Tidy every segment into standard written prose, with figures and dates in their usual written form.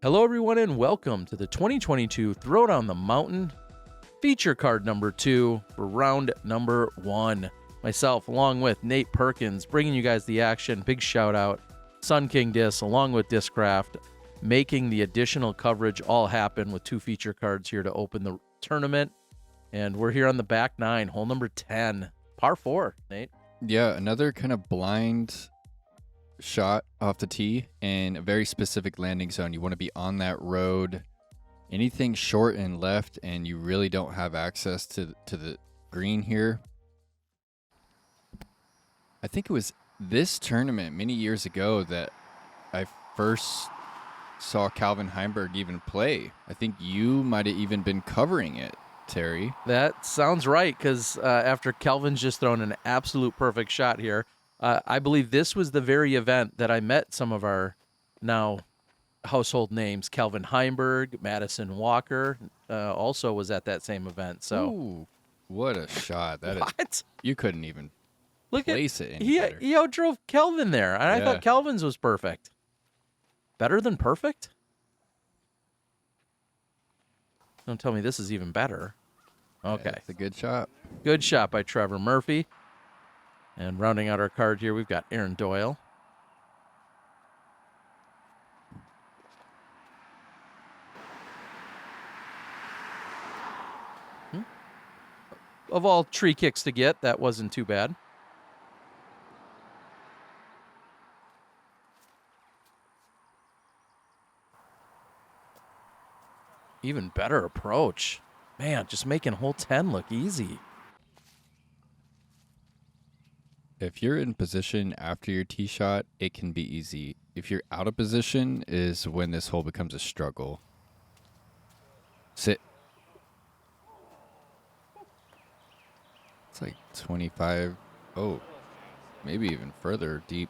Hello, everyone, and welcome to the 2022 Throwdown the Mountain feature card number 2 for round number 1. Myself, along with Nate Perkins, bringing you guys the action. Big shout out, Sun King Disc, along with Discraft, making the additional coverage all happen with 2 feature cards here to open the tournament. And we're here on the back 9, hole number 10, par 4, Nate. Yeah, another kind of blind shot off the tee and a very specific landing zone. You want to be on that road. Anything short and left, and you really don't have access to the green here. I think it was this tournament many years ago that I first saw Calvin Heimburg even play. I think you might have even been covering it, Terry. That sounds right, because after Kelvin's just thrown an absolute perfect shot here, I believe this was the very event that I met some of our now household names. Calvin Heimburg, Madison Walker, also was at that same event. So, ooh, what a shot! What? You couldn't even place it any better. He outdrove Kelvin there, and I thought Kelvin's was perfect. Better than perfect? Don't tell me this is even better. Okay. Yeah, it's a good shot. Good shot by Trevor Murphy. And rounding out our card here, we've got Aaron Doyle. Of all tree kicks to get, that wasn't too bad. Even better approach. Man, just making hole 10 look easy. If you're in position after your tee shot, it can be easy. If you're out of position is when this hole becomes a struggle. Sit. It's like 25. Oh, maybe even further deep.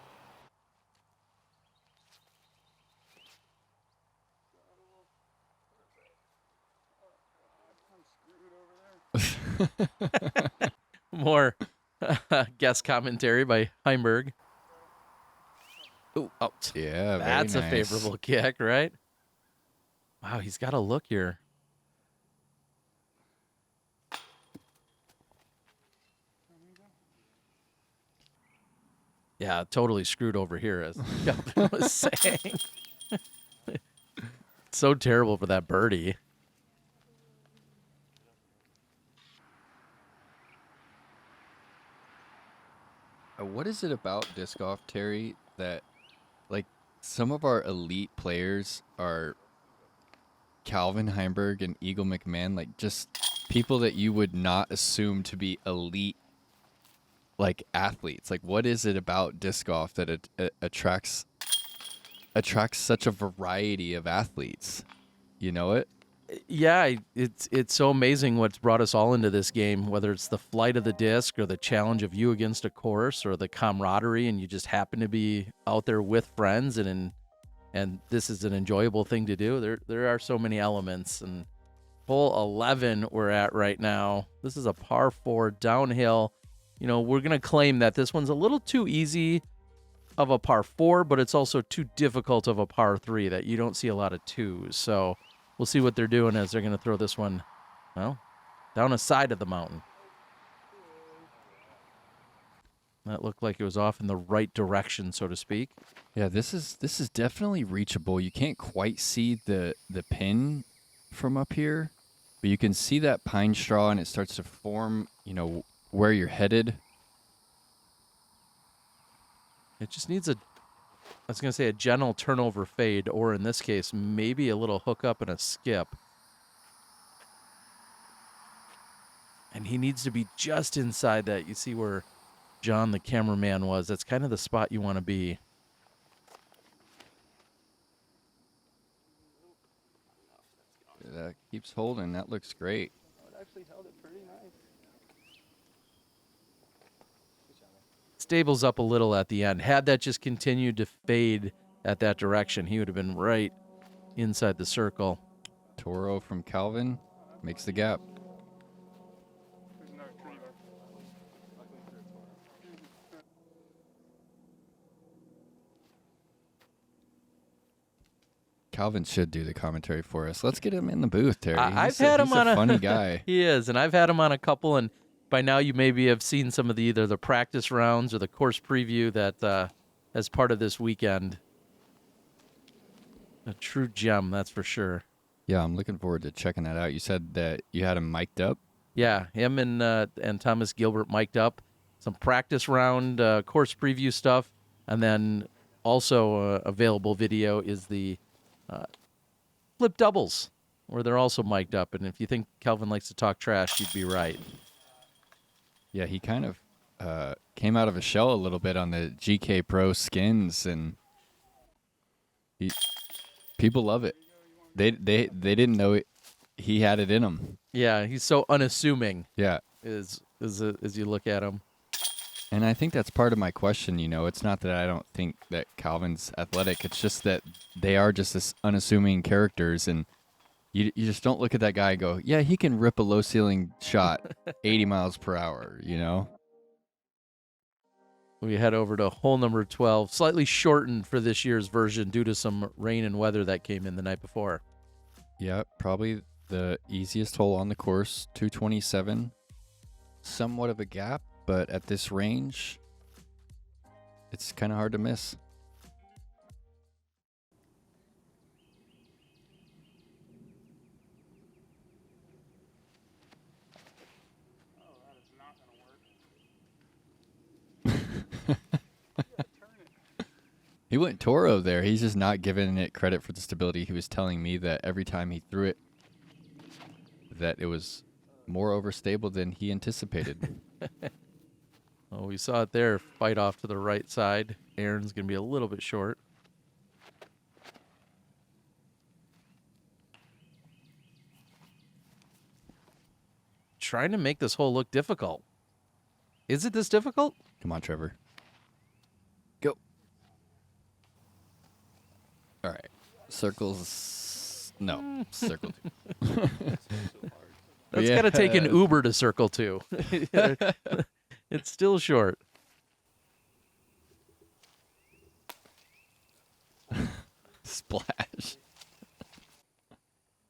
More guest commentary by Heimburg. Ooh, oh, yeah, that's very a nice. favorable kick, right? Wow, he's got a look here. Yeah, totally screwed over here, as Calvin was saying. So terrible for that birdie. What is it about disc golf, Terry, that like some of our elite players are Calvin Heimburg and Eagle McMahon, like just people that you would not assume to be elite like athletes? Like, what is it about disc golf that it attracts such a variety of athletes? You know it? Yeah, it's so amazing what's brought us all into this game, whether it's the flight of the disc or the challenge of you against a course or the camaraderie, and you just happen to be out there with friends, and this is an enjoyable thing to do. There are so many elements. And hole 11 we're at right now. This is a par 4 downhill. You know, we're going to claim that this one's a little too easy of a par 4, but it's also too difficult of a par 3 that you don't see a lot of 2s. So we'll see what they're doing as they're going to throw this one, well, down a side of the mountain. That looked like it was off in the right direction, so to speak. Yeah, this is definitely reachable. You can't quite see the pin from up here, but you can see that pine straw, and it starts to form, you know, where you're headed. It just needs I was going to say a gentle turnover fade, or in this case, maybe a little hook up and a skip. And he needs to be just inside that. You see where John, the cameraman, was. That's kind of the spot you want to be. That keeps holding. That looks great. It actually held it pretty nice. Stables up a little at the end. Had that just continued to fade at that direction, he would have been right inside the circle. Toro from Calvin makes the gap. Calvin should do the commentary for us. Let's get him in the booth, Terry. I've had him on a funny guy. He is, and I've had him on a couple, and by now you maybe have seen some of either the practice rounds or the course preview that as part of this weekend. A true gem, that's for sure. Yeah, I'm looking forward to checking that out. You said that you had him mic'd up? Yeah, him and Thomas Gilbert mic'd up. Some practice round course preview stuff, and then also available video is the flip doubles, where they're also mic'd up. And if you think Calvin likes to talk trash, you'd be right. Yeah, he kind of came out of a shell a little bit on the GK Pro skins, and people love it. They didn't know it, he had it in him. Yeah, he's so unassuming. Yeah, As you look at him. and I think that's part of my question. It's not that I don't think that Calvin's athletic. It's just that they are just this unassuming characters, and you just don't look at that guy and go, yeah, he can rip a low ceiling shot 80 miles per hour. We head over to hole number 12, slightly shortened for this year's version due to some rain and weather that came in the night before. Yeah, probably the easiest hole on the course, 227. Somewhat of a gap, but at this range, it's kind of hard to miss. Oh, that is not going to work. Turn it. He went Toro there. He's just not giving it credit for the stability. He was telling me that every time he threw it, that it was more overstable than he anticipated. Oh, we saw it there. Fight off to the right side. Aaron's going to be a little bit short. Trying to make this hole look difficult. Is it this difficult? Come on, Trevor. Go. All right. Circles. No. Circle two. That's got to take an Uber to circle 2. It's still short. Splash.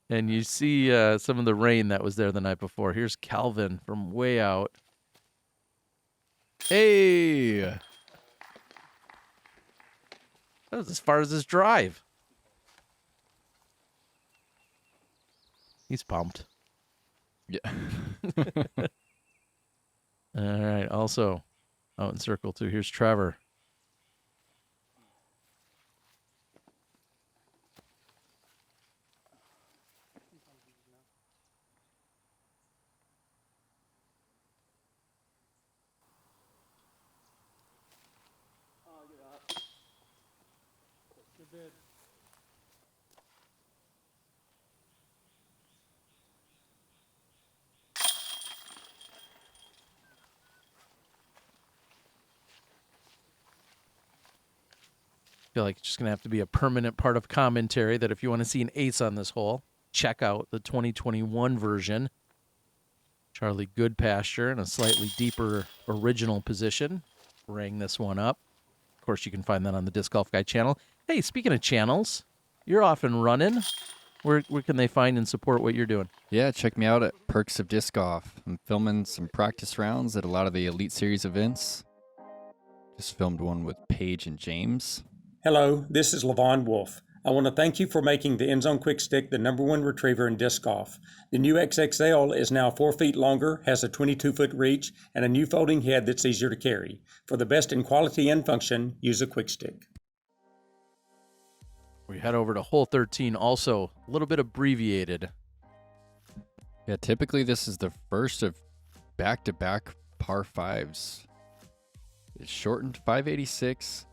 And you see some of the rain that was there the night before. Here's Calvin from way out. Hey. That was as far as his drive. He's pumped. Yeah. All right. Also, out in circle 2, here's Trevor. Good bid. Feel like it's just going to have to be a permanent part of commentary that if you want to see an ace on this hole, check out the 2021 version. Charlie Goodpasture in a slightly deeper original position. Rang this one up. Of course, you can find that on the Disc Golf Guy channel. Hey, speaking of channels, you're off and running. Where can they find and support what you're doing? Yeah, check me out at Perks of Disc Golf. I'm filming some practice rounds at a lot of the Elite Series events. Just filmed one with Paige and James. Hello, this is Levon Wolf. I want to thank you for making the Endzone Quick Stick the #1 retriever in disc golf. The new XXL is now 4 feet longer, has a 22-foot reach, and a new folding head that's easier to carry. For the best in quality and function, use a Quick Stick. We head over to hole 13, also a little bit abbreviated. Yeah, typically this is the first of back-to-back par 5s. It's shortened 586.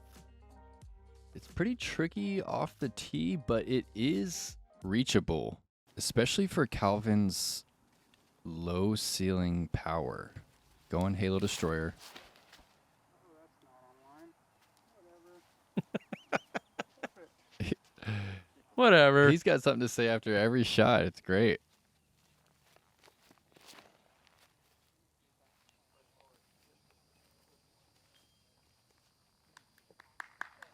It's pretty tricky off the tee, but it is reachable, especially for Calvin's low ceiling power. Going Halo Destroyer. Oh, that's not online. Whatever. Whatever. He's got something to say after every shot. It's great.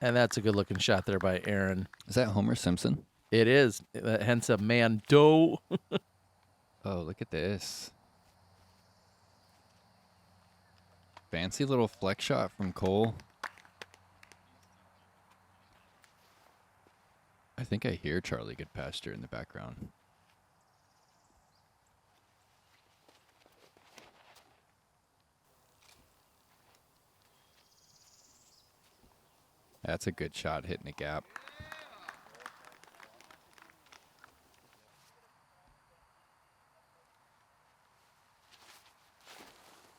And that's a good-looking shot there by Aaron. Is that Homer Simpson? It is. Hence a man doe. Oh, look at this. Fancy little flex shot from Cole. I think I hear Charlie Goodpasture in the background. That's a good shot hitting a gap.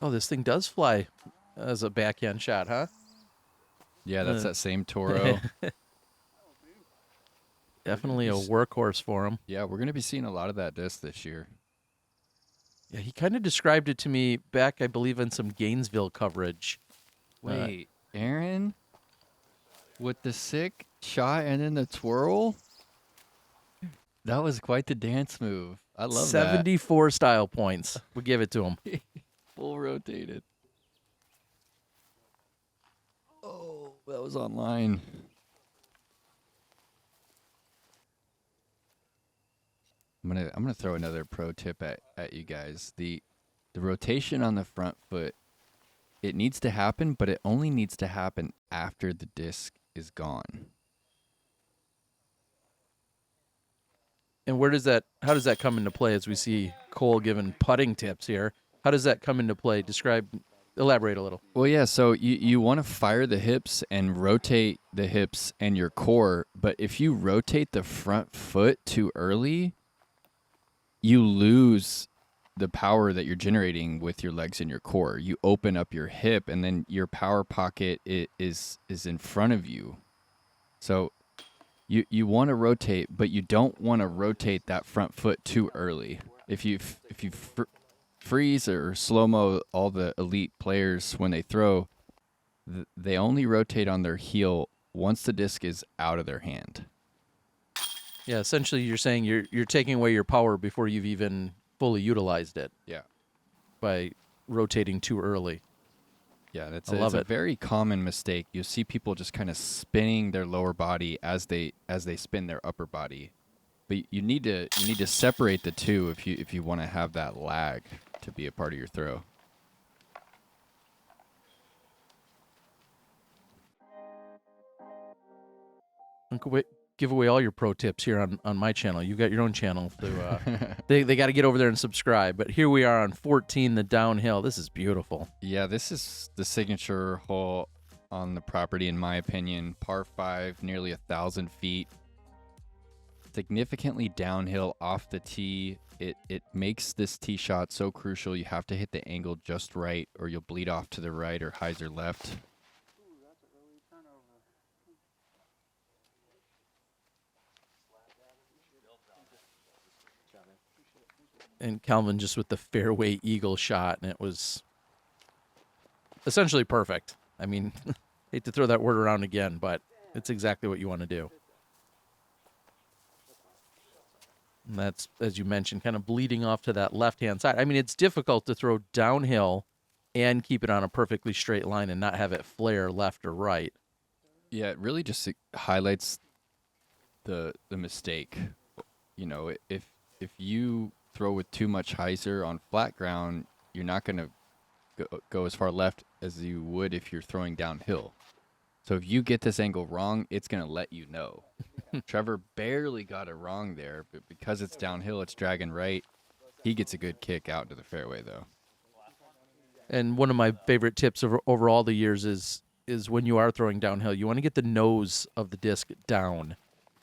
Oh, this thing does fly as a backhand shot, huh? Yeah, that's that same Toro. Definitely a workhorse for him. Yeah, we're going to be seeing a lot of that disc this year. Yeah, he kind of described it to me back, I believe, in some Gainesville coverage. Wait, Aaron? With the sick shot and then the twirl? That was quite the dance move. I love 74 style points. We give it to him. that. Full rotated. Oh, that was online. I'm gonna throw another pro tip at you guys. The rotation on the front foot, it needs to happen, but it only needs to happen after the disc is gone. And how does that come into play as we see Cole giving putting tips here? How does that come into play? Elaborate a little. Well, yeah, so you want to fire the hips and rotate the hips and your core, but if you rotate the front foot too early, you lose the power that you're generating with your legs and your core. You open up your hip, and then your power pocket is in front of you. So you want to rotate, but you don't want to rotate that front foot too early. If you freeze or slow-mo all the elite players when they throw, they only rotate on their heel once the disc is out of their hand. Yeah, essentially you're saying you're taking away your power before you've even fully utilized it. Yeah. By rotating too early. Yeah, it's love a it. very common mistake. You'll see people just kind of spinning their lower body as they spin their upper body. But you need to separate the two if you want to have that lag to be a part of your throw. Give away all your pro tips here on my channel. You've got your own channel. They got to get over there and subscribe. But here we are on 14, the downhill. This is beautiful. Yeah, this is the signature hole on the property, in my opinion. Par 5, nearly 1,000 feet. Significantly downhill off the tee. It makes this tee shot so crucial. You have to hit the angle just right, or you'll bleed off to the right or hyzer left. Ooh, that's an early turnover. And Calvin just with the fairway eagle shot, and it was essentially perfect. I mean, hate to throw that word around again, but it's exactly what you want to do. And that's, as you mentioned, kind of bleeding off to that left-hand side. I mean, it's difficult to throw downhill and keep it on a perfectly straight line and not have it flare left or right. Yeah, it really just highlights the mistake. You know, if you throw with too much hyzer on flat ground, you're not going to go as far left as you would if you're throwing downhill. So if you get this angle wrong, it's going to let you know. Trevor barely got it wrong there, but because it's downhill, it's dragging right. He gets a good kick out into the fairway, though. And one of my favorite tips over all the years is when you are throwing downhill, you want to get the nose of the disc down.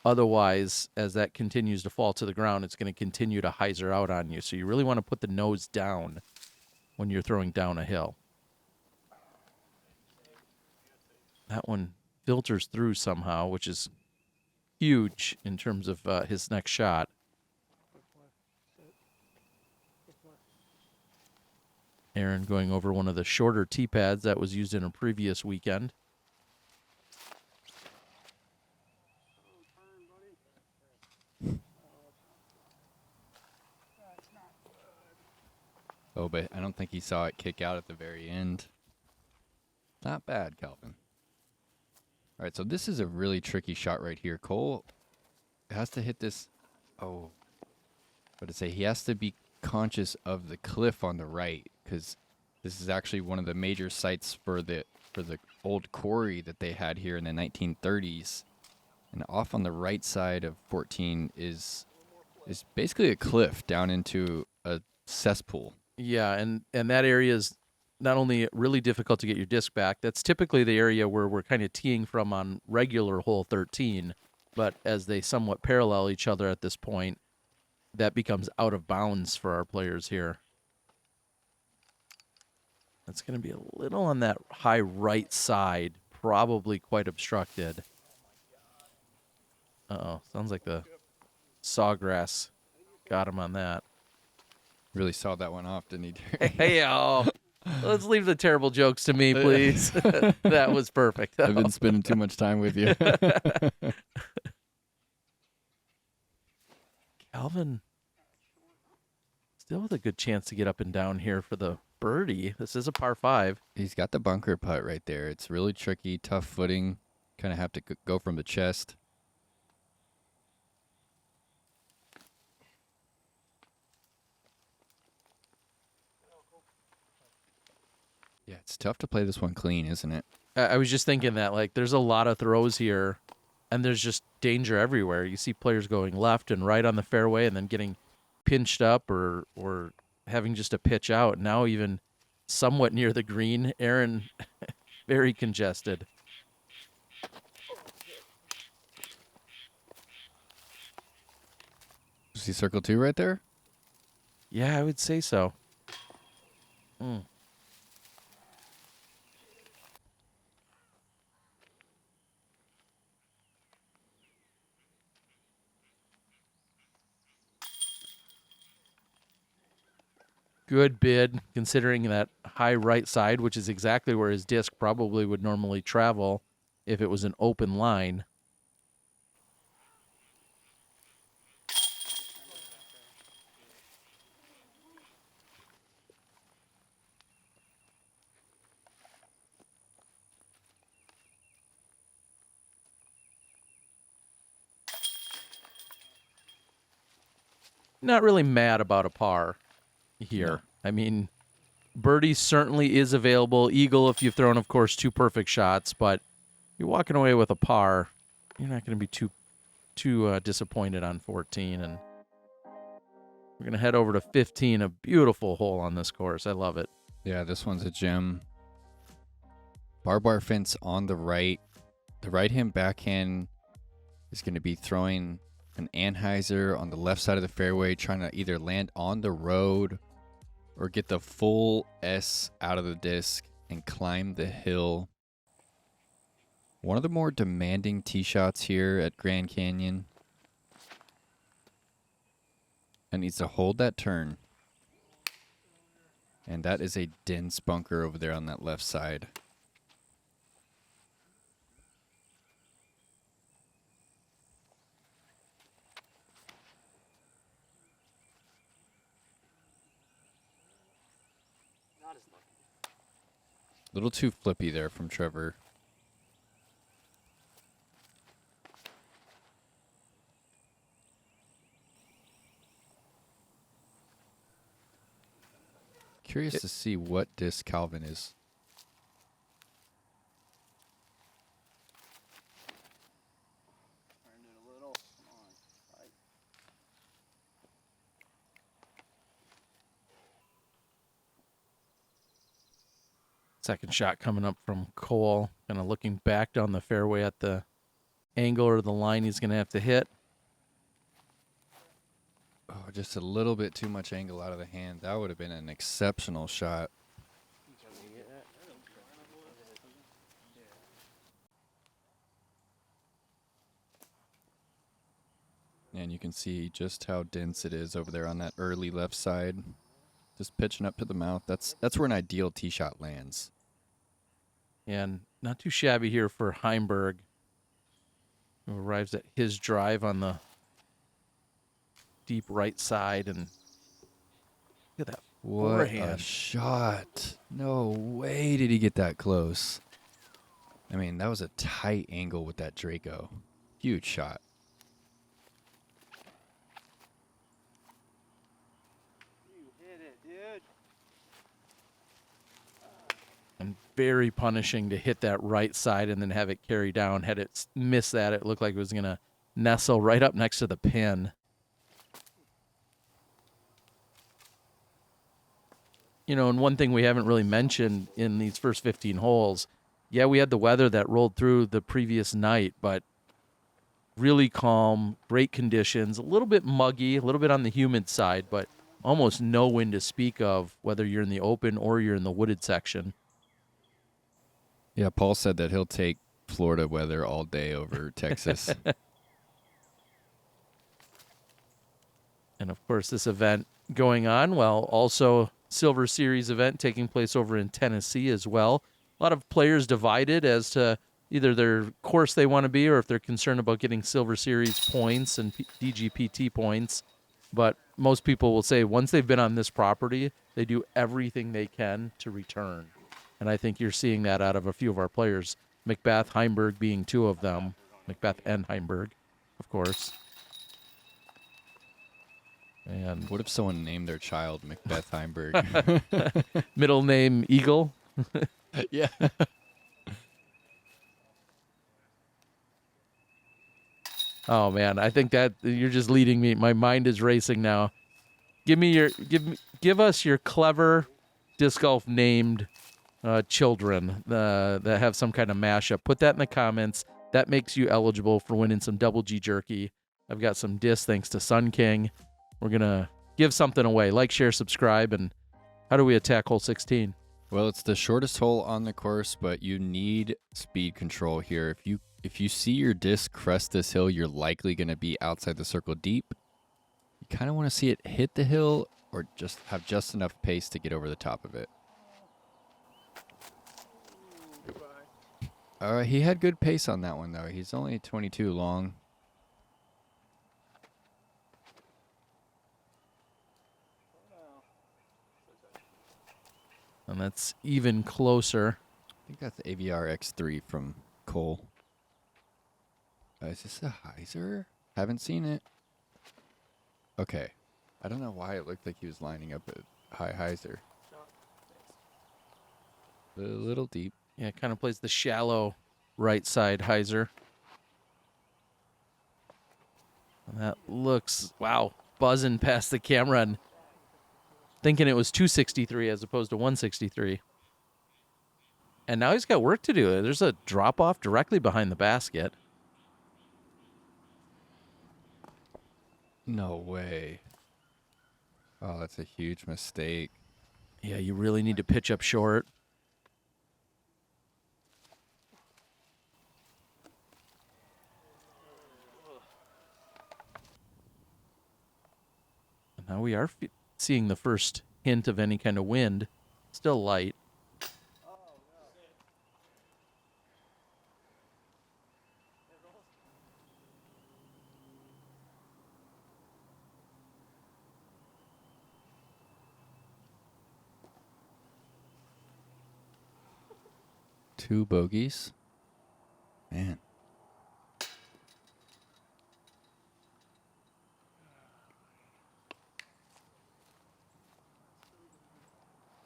Otherwise, as that continues to fall to the ground, it's going to continue to hyzer out on you. So you really want to put the nose down when you're throwing down a hill. That one filters through somehow, which is huge in terms of his next shot. Aaron going over one of the shorter tee pads that was used in a previous weekend. Oh, but I don't think he saw it kick out at the very end. Not bad, Calvin. All right, so this is a really tricky shot right here. Cole has to hit this. Oh, what did it say? He has to be conscious of the cliff on the right, because this is actually one of the major sites for the old quarry that they had here in the 1930s. And off on the right side of 14 is basically a cliff down into a cesspool. Yeah, and that area is not only really difficult to get your disc back. That's typically the area where we're kind of teeing from on regular hole 13, but as they somewhat parallel each other at this point, that becomes out of bounds for our players here. That's going to be a little on that high right side, probably quite obstructed. Uh-oh, sounds like the sawgrass got him on that. Really saw that one off, didn't he? Hey, let's leave the terrible jokes to me, please. That was perfect. I've been spending too much time with you. Calvin still with a good chance to get up and down here for the birdie. This is a par 5. He's got the bunker putt right there. It's really tricky, tough footing. Kind of have to go from the chest. Yeah, it's tough to play this one clean, isn't it? I was just thinking that, like, there's a lot of throws here, and there's just danger everywhere. You see players going left and right on the fairway and then getting pinched up or having just a pitch out. Now even somewhat near the green, Aaron, very congested. See circle 2 right there? Yeah, I would say so. Good bid, considering that high right side, which is exactly where his disc probably would normally travel if it was an open line. Not really mad about a par here. No. I mean, birdie certainly is available. Eagle if you've thrown, of course, 2 perfect shots, but you're walking away with a par. You're not going to be too disappointed on 14. And we're going to head over to 15, a beautiful hole on this course. I love it. Yeah, this one's a gem. Barbed wire fence on the right. The right-hand backhand is going to be throwing an anhyzer on the left side of the fairway, trying to either land on the road or get the full S out of the disc and climb the hill. One of the more demanding tee shots here at Grand Canyon. And needs to hold that turn. And that is a dense bunker over there on that left side. A little too flippy there from Trevor. Curious to see what disc Calvin is. Turned it a little. Come on. Right. Second shot coming up from Cole. Kind of looking back down the fairway at the angle or the line he's going to have to hit. Oh, just a little bit too much angle out of the hand. That would have been an exceptional shot. And you can see just how dense it is over there on that early left side. Just pitching up to the mouth. That's where an ideal tee shot lands. And not too shabby here for Heimburg, who arrives at his drive on the deep right side. And look at that What forehand. a shot. No way did he get that close. I mean, that was a tight angle with that Draco. Huge shot. dude. And very punishing to hit that right side and then have it carry down. Had it missed that, it looked like it was going to nestle right up next to the pin. You know, and one thing we haven't really mentioned in these first 15 holes, yeah, we had the weather that rolled through the previous night, but really calm, great conditions, a little bit muggy, a little bit on the humid side, but almost no wind to speak of, whether you're in the open or you're in the wooded section. Yeah, Paul said that he'll take Florida weather all day over Texas. And of course, this event going on while also Silver Series event taking place over in Tennessee as well. A lot of players divided as to either their course they want to be or if they're concerned about getting Silver Series points and DGPT points. But most people will say once they've been on this property, they do everything they can to return. And I think you're seeing that out of a few of our players, Macbeth, Heimburg being two of them. Macbeth and Heimburg, of course. And What if someone named their child Macbeth Heimburg? middle name Eagle. Yeah. Oh man, I think that you're just leading me. My mind is racing now. Give us your clever disc golf named children that have some kind of mashup. Put that in the comments. That makes you eligible for winning some Double G jerky. I've got some discs thanks to Sun King. We're gonna give something away. Like, share, subscribe, and how do we attack hole 16? Well, it's the shortest hole on the course, but you need speed control here. If you see your disc crest this hill, you're likely going to be outside the circle deep. You kind of want to see it hit the hill or just have just enough pace to get over the top of it. He had good pace on that one, though. He's only 22 long. And that's even closer. I think that's the AVR X3 from Cole. Is this a hyzer? Haven't seen it. Okay. I don't know why it looked like he was lining up a high hyzer. A little deep. Yeah, kind of plays the shallow right side hyzer. And that looks, wow, buzzing past the camera and thinking it was 263 as opposed to 163. And now he's got work to do. There's a drop off directly behind the basket. No way. Oh, that's a huge mistake. Yeah, you really need to pitch up short. And now we are seeing the first hint of any kind of wind. Still light. Two bogeys. Man.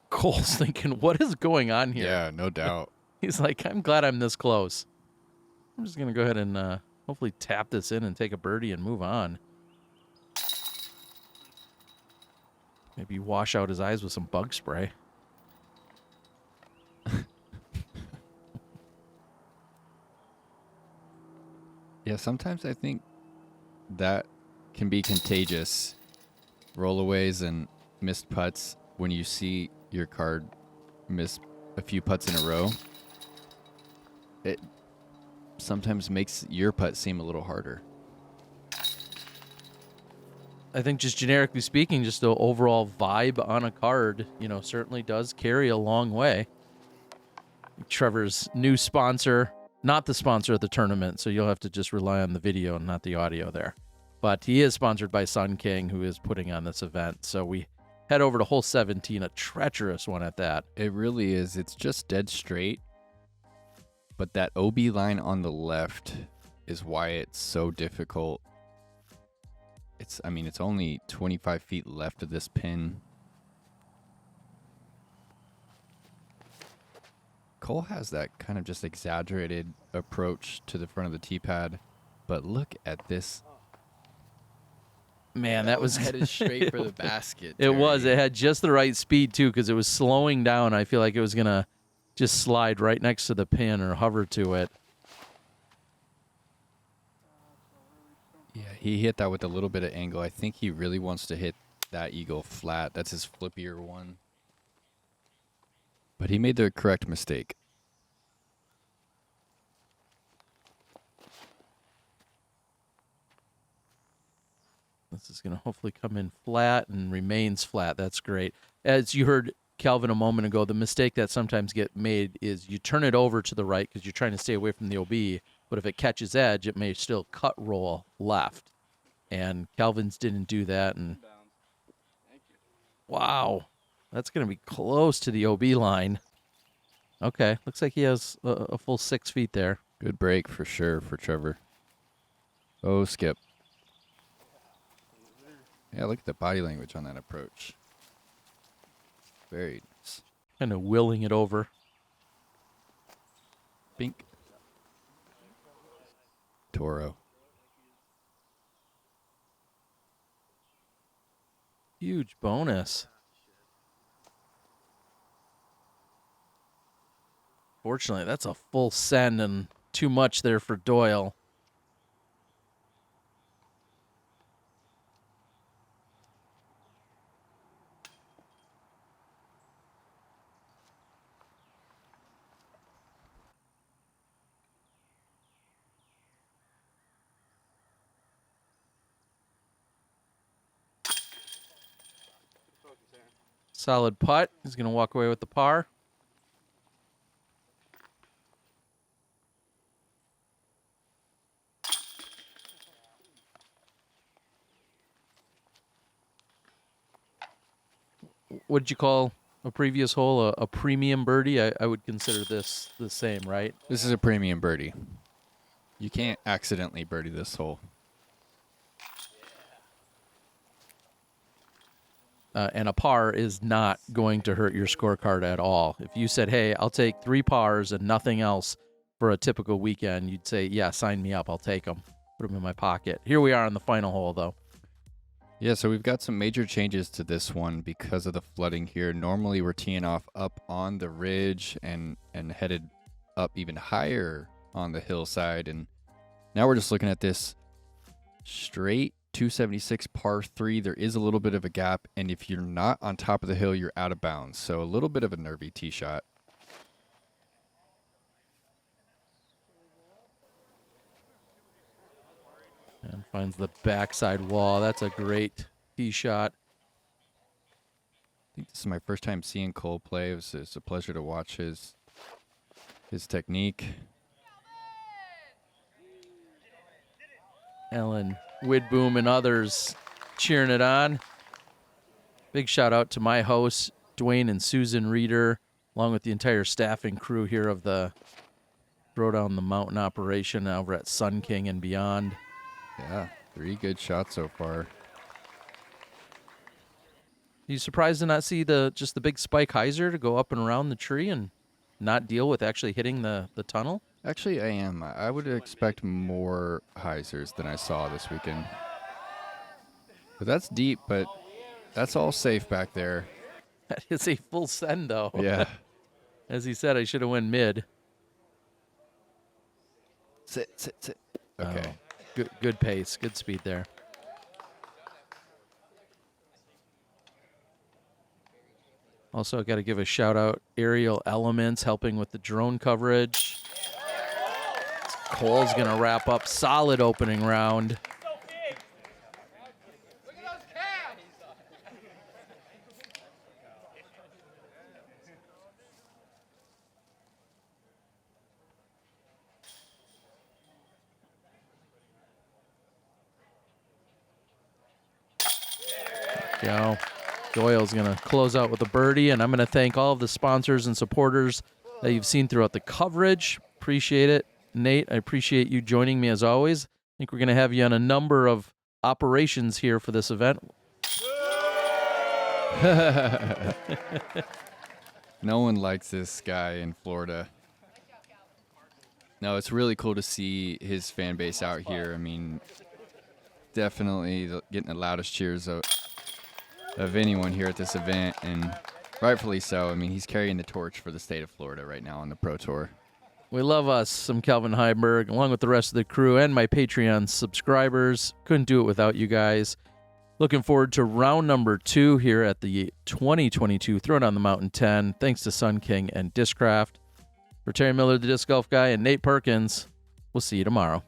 Cole's thinking, what is going on here? Yeah, no doubt. He's like, I'm glad I'm this close. I'm just going to go ahead and hopefully tap this in and take a birdie and move on. Maybe wash out his eyes with some bug spray. Yeah, sometimes I think that can be contagious. Rollaways and missed putts when you see your card miss a few putts in a row. It sometimes makes your putt seem a little harder. I think just generically speaking, just the overall vibe on a card, certainly does carry a long way. Trevor's new sponsor, not the sponsor of the tournament, so you'll have to just rely on the video and not the audio there. But he is sponsored by Sun King, who is putting on this event. So we head over to hole 17, a treacherous one at that. It really is. It's just dead straight. But that OB line on the left is why it's so difficult. It's only 25 feet left of this pin. Cole has that kind of just exaggerated approach to the front of the tee pad, but look at this. Man, that was headed straight for the basket. It was. Terry. It had just the right speed too, because it was slowing down. I feel like it was gonna just slide right next to the pin or hover to it. Yeah, he hit that with a little bit of angle. I think he really wants to hit that eagle flat. That's his flippier one. But he made the correct mistake. This is going to hopefully come in flat and remains flat. That's great. As you heard Calvin a moment ago, the mistake that sometimes get made is you turn it over to the right because you're trying to stay away from the OB, but if it catches edge, it may still cut roll left. And Calvin's didn't do that. And wow, that's going to be close to the OB line. Okay, looks like he has a full 6 feet there. Good break for sure for Trevor. Oh, skip. Yeah, look at the body language on that approach. Very nice. Kind of willing it over. Bink. Toro. Huge bonus. Fortunately, that's a full send and too much there for Doyle. Solid putt. He's going to walk away with the par. What'd you call a previous hole? A premium birdie? I would consider this the same, right? This is a premium birdie. You can't accidentally birdie this hole. And a par is not going to hurt your scorecard at all. If you said, hey, I'll take 3 pars and nothing else for a typical weekend, you'd say, yeah, sign me up. I'll take them. Put them in my pocket. Here we are on the final hole, though. Yeah, so we've got some major changes to this one because of the flooding here. Normally we're teeing off up on the ridge and headed up even higher on the hillside. And now we're just looking at this straight 276 par 3. There is a little bit of a gap, and if you're not on top of the hill, you're out of bounds. So a little bit of a nervy tee shot. And finds the backside wall. That's a great tee shot. I think this is my first time seeing Cole play. It's a pleasure to watch his technique. Ellen Widboom and others cheering it on. Big shout out to my hosts, Dwayne and Susan Reeder, along with the entire staff and crew here of the Throw Down the Mountain operation over at Sun King and beyond. Yeah, 3 good shots so far. You surprised to not see just the big spike hyzer to go up and around the tree and not deal with actually hitting the tunnel? Actually, I am. I would expect more hyzers than I saw this weekend. But that's deep, but that's all safe back there. That is a full send, though. Yeah. As he said, I should have went mid. Sit. Okay. Oh, good pace, good speed there. Also, I got to give a shout out, Aerial Elements helping with the drone coverage. Cole's going to wrap up solid opening round. Go. Doyle's going to close out with a birdie, and I'm going to thank all of the sponsors and supporters that you've seen throughout the coverage. Appreciate it. Nate, I appreciate you joining me as always. I think we're going to have you on a number of operations here for this event. No one likes this guy in Florida. No, it's really cool to see his fan base out here. I mean, definitely getting the loudest cheers of anyone here at this event, and rightfully so. I mean, he's carrying the torch for the state of Florida right now on the Pro Tour. We love us some Calvin Heimburg, along with the rest of the crew and my Patreon subscribers. Couldn't do it without you guys. Looking forward to round number 2 here at the 2022 Throwing on the Mountain 10. Thanks to Sun King and Discraft. For Terry Miller, the Disc Golf Guy, and Nate Perkins, we'll see you tomorrow.